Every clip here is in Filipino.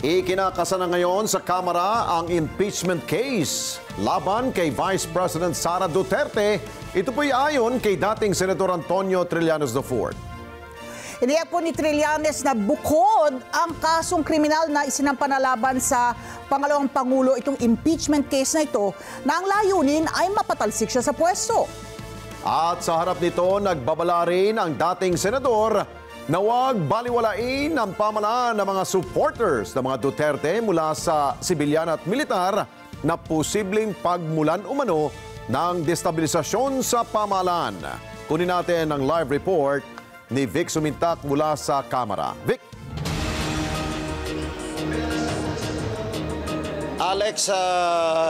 Ikinakasa na ngayon sa Kamara ang impeachment case laban kay Vice President Sara Duterte. Ito po'y ayon kay dating Senator Antonio Trillanes IV. Iniyak po ni Trillanes na bukod ang kasong kriminal na isinampanalaban sa pangalawang Pangulo itong impeachment case na ito, na ang layunin ay mapatalsik siya sa pwesto. At sa harap nito, nagbabala rin ang dating senador na huwag baliwalain ang pamalaan ng mga supporters ng mga Duterte mula sa sibilyan at militar na posibleng pagmulan umano ng destabilisasyon sa pamahalaan. Kunin natin ang live report ni Vic Sumintak mula sa Kamara. Vic? Alex,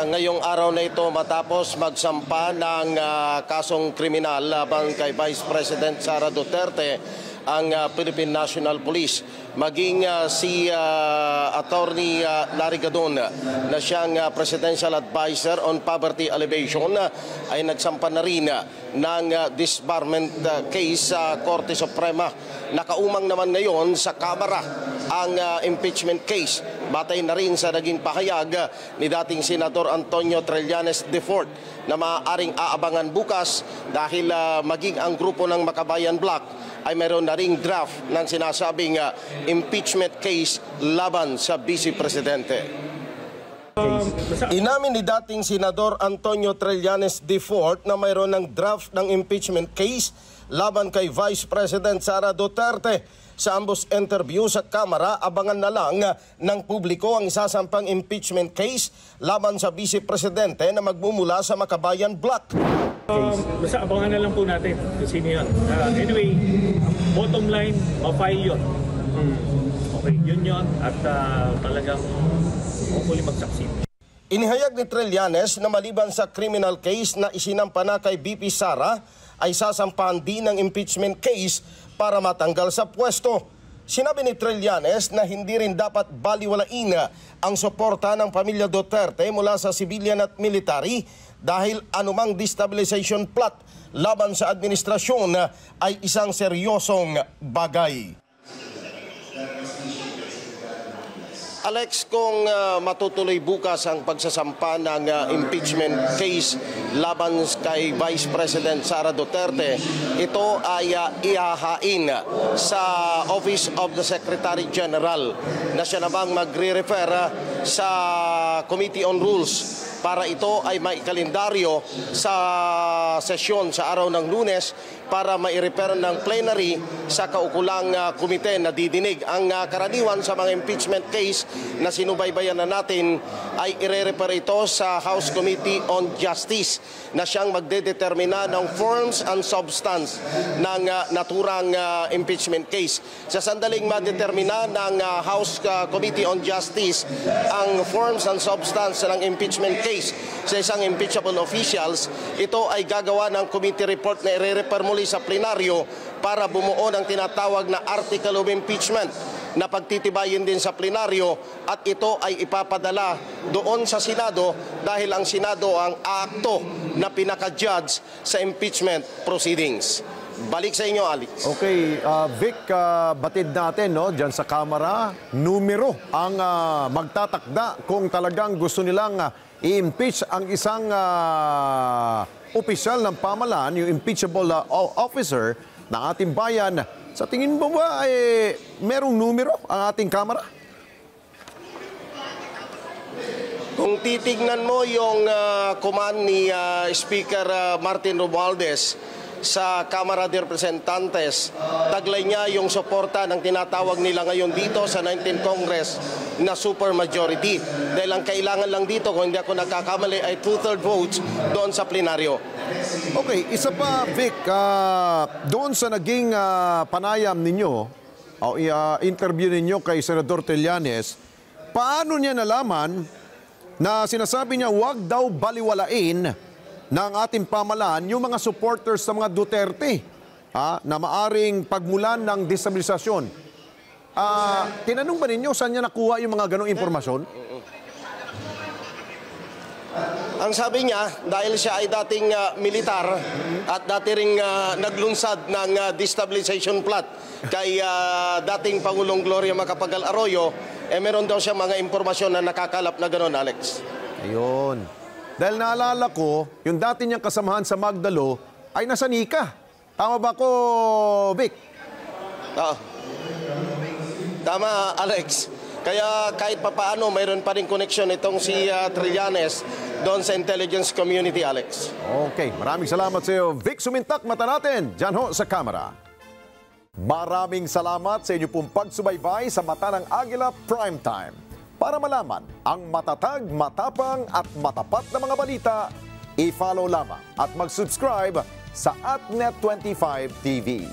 ngayong araw na ito matapos magsampa ng kasong kriminal laban kay Vice President Sara Duterte, ang Philippine National Police, maging si Attorney Larry Gadon na siyang Presidential Advisor on Poverty Alleviation ay nagsampa na rin ng disbarment case sa Korte Suprema. Nakaumang naman ngayon sa Kamara ang impeachment case. Batay na rin sa naging pahayag ni dating Senador Antonio Trillanes IV na maaaring aabangan bukas dahil maging ang grupo ng Makabayan Bloc ay mayroon na ring draft ng sinasabing impeachment case laban sa Vice Presidente. Inamin ni dating Senador Antonio Trillanes IV na mayroon ng draft ng impeachment case laban kay Vice President Sara Duterte. Sa ambos interview sa Kamara, abangan na lang ng publiko ang isasampang impeachment case laban sa Vice Presidente na magmumula sa Makabayan Bloc. Basta abangan na lang po natin kung sino yun. Anyway, bottom line, ma-file yun. Okay, yun. At talagang hopefully mag-succeed. Inihayag ni Trillanes na maliban sa criminal case na isinampa na kay VP Sara, ay sasampahan din ng impeachment case para matanggal sa pwesto. Sinabi ni Trillanes na hindi rin dapat baliwalain ang suporta ng pamilya Duterte mula sa civilian at military dahil anumang destabilization plot laban sa administrasyon ay isang seryosong bagay. Alex, kung matutuloy bukas ang pagsasampa ng impeachment case laban kay Vice President Sara Duterte, ito ay ihahain sa Office of the Secretary General na siya namang magre-refer sa Committee on Rules para ito ay maikalendaryo sa sesyon sa araw ng Lunes para mai-refer ng plenary sa kaukulang komite na didinig. Ang karaniwan sa mga impeachment case na sinubaybayan na natin ay ire-refer ito sa House Committee on Justice na siyang magdedetermina ng forms and substance ng naturang impeachment case. Sa sandaling madetermina ng House Committee on Justice ang forms and substance ng impeachment case sa isang impeachable officials, ito ay gagawa ng committee report na ire-refer muli sa plenaryo para bumuo ng tinatawag na article of impeachment na pagtitibayin din sa plenaryo at ito ay ipapadala doon sa Senado dahil ang Senado ang akto na pinaka-judge sa impeachment proceedings. Balik sa inyo, Alex. Okay, Vic, batid natin dyan sa Kamara, numero ang magtatakda kung talagang gusto nilang i-impeach ang isang opisyal ng pamahalaan, yung impeachable officer ng ating bayan. Sa tingin mo ba, merong numero ang ating Kamara? Kung titignan mo yung command ni Speaker Martin Romualdez sa Kamara de Representantes, taglay niya yung suporta ng tinatawag nila ngayon dito sa 19th Congress na supermajority. Dahil ang kailangan lang dito, kung hindi ako nagkakamali, ay 2/3 votes doon sa plenaryo. Okay, isa pa, Vic, doon sa naging panayam ninyo, o interview ninyo kay Senador Trillanes, paano niya nalaman na sinasabi niya huwag daw baliwalain ng ating pamahalaan yung mga supporters sa mga Duterte na maaring pagmulan ng destabilisasyon? Tinanong ba ninyo saan niya nakuha yung mga ganong impormasyon? Ang sabi niya, dahil siya ay dating militar at dati ring naglunsad ng destabilization plot kay dating Pangulong Gloria Macapagal Arroyo, meron daw siya mga impormasyon na nakakalap na gano'n, Alex. Ayun. Dahil naalala ko, yung dati niyang kasamahan sa Magdalo ay nasa Nika. Tama ba ko, Vic? Oo. Tama, Alex. Kaya kahit papaano, mayroon pa rin connection itong si Trillanes doon sa intelligence community, Alex. Okay, maraming salamat sa iyo, Vic Sumintak. Mata natin, dyan ho sa camera. Maraming salamat sa inyo pong pagsubaybay sa Mata ng Agila Primetime. Para malaman ang matatag, matapang at matapat na mga balita, i-follow lamang at mag-subscribe sa AtNet25 TV.